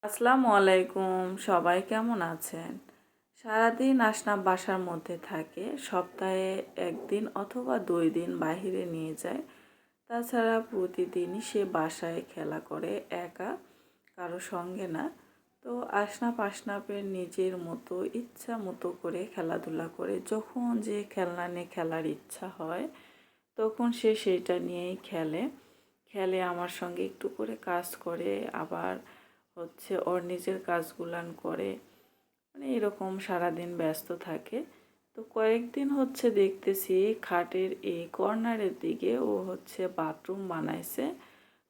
আসসালামু আলাইকুম, সবাই কেমন আছেন? সারাদিন আসনাব বাসার মধ্যে থাকে, সপ্তাহে একদিন অথবা 2 দিন বাইরে নিয়ে যায়। তাছাড়া প্রতিদিনই সে বাসায় খেলা করে একা, কারো সঙ্গে না। তো আসনাপের নিজের মতো ইচ্ছা মতো করে খেলাধুলা করে, যখন যে খেলনা নিয়ে খেলার ইচ্ছা হয় তখন সে সেটা নিয়েই খেলে। আমার সঙ্গে একটু করে কাজ করে, আবার ওর নিজের কাজগুলান করে, মানে এরকম সারাদিন ব্যস্ত থাকে। তো কয়েকদিন দেখতেছি খাটের এই কর্নারের দিকে ও বাথরুম বানাইছে।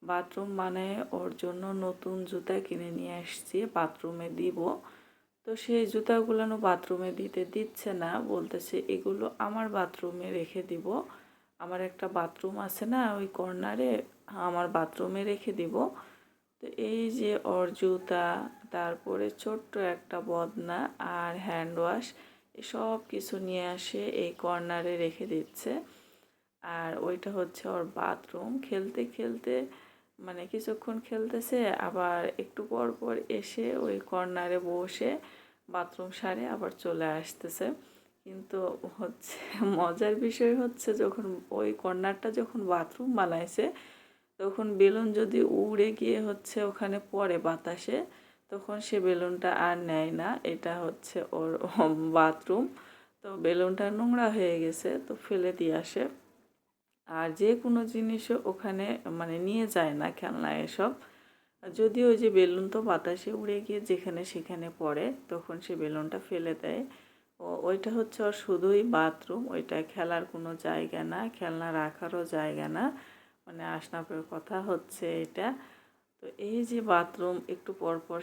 বাথরুম বানায় ওর জন্য নতুন জুতা কিনে নিয়ে আসছি, বাথরুমে দিব। তো সেই জুতাগুলানো বাথরুমে দিচ্ছে না, বলতেছে এগুলো আমার বাথরুমে রেখে দিব। আমার একটা বাথরুম আছে না ওই কর্নারে, আমার বাথরুমে রেখে দিব। তো এই যে ওর জুতা, তারপরে ছোট্ট একটা বদনা আর হ্যান্ড ওয়াশ, এসব কিছু নিয়ে আসে এই কর্নারে রেখে দিচ্ছে। আর ওইটা ওর বাথরুম। খেলতে খেলতে মানে কিছুক্ষণ খেলতেছে, আবার একটু পর পর এসে ওই কর্নারে বসে বাথরুম সারে আবার চলে আসতেছে। কিন্তু মজার বিষয় যখন ওই কর্নারটা যখন বাথরুম বানাইছে, তখন বেলুন যদি উড়ে গিয়ে ওখানে পড়ে বাতাসে, তখন সে বেলুনটা আর নেয় না। এটা ওর বাথরুম। তো বেলুনটা নোংরা হয়ে গেছে, তো ফেলে দিয়ে আসে। আর যে কোনো জিনিসও ওখানে মানে নিয়ে যায় না, খেলনা এসব। যদিও ওই যে বেলুন তো বাতাসে উড়ে গিয়ে যেখানে সেখানে পড়ে, তখন সে বেলুনটা ফেলে দেয়। ওইটা ওর শুধুই বাথরুম, ওইটা খেলার কোনো জায়গা না, খেলনা রাখারও জায়গা না। মানে আসনাপের কথা এটা। তো এই যে বাথরুম একটু পর পর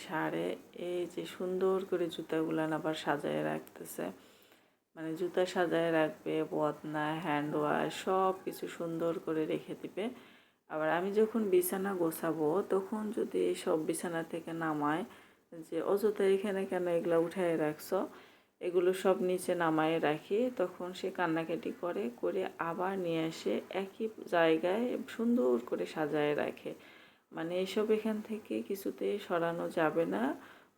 সারে, এই যে সুন্দর করে জুতাগুলান আবার সাজায় রাখতেছে। মানে জুতা সাজায় রাখবে, বদনা, হ্যান্ড ওয়াশ সব কিছু সুন্দর করে রেখে দিবে। আবার আমি যখন বিছানা গোছাবো, তখন যদি সব বিছানা থেকে নামায় যে অযথা এখানে কেন এগুলা উঠায় রাখছো, এগুলো সব নিচে নামায় রাখি, তখন সে কান্নাকাটি করে আবার নিয়ে এসে একই জায়গায় সুন্দর করে সাজায় রাখে। মানে এসব এখান থেকে কিছুতেই সরানো যাবে না।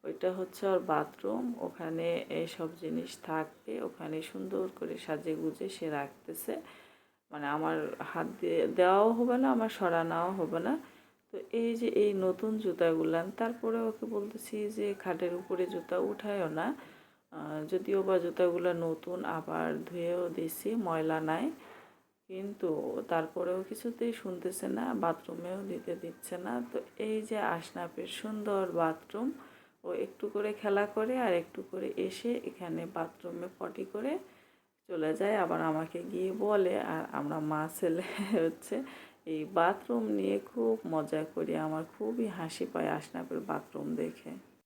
ওইটা ওর বাথরুম, ওখানে এইসব জিনিস থাকবে, ওখানে সুন্দর করে সাজে গুজে সে রাখতেছে। মানে আমার হাত দিয়ে দেওয়াও হবে না, আমার সরানোও হবে না। তো এই যে এই নতুন জুতাগুলান, তারপরে ওকে বলতেছি যে খাটের উপরে জুতা উঠায়ও না। যদিও বা জুতাগুলো নতুন, আবার ধুয়েও দিছি, ময়লা নাই, কিন্তু তারপরেও কিছুতেই শুনতেছে না, বাথরুমেও দিচ্ছে না। তো এই যে আসনাপের সুন্দর বাথরুম, ও একটু করে খেলা করে আর একটু করে এসে এখানে বাথরুমে পটি করে চলে যায়, আবার আমাকে গিয়ে বলে। আর আমরা মা ছেলে এই বাথরুম নিয়ে খুব মজা করি, আমার খুবই হাসি পায় আসনাপের বাথরুম দেখে।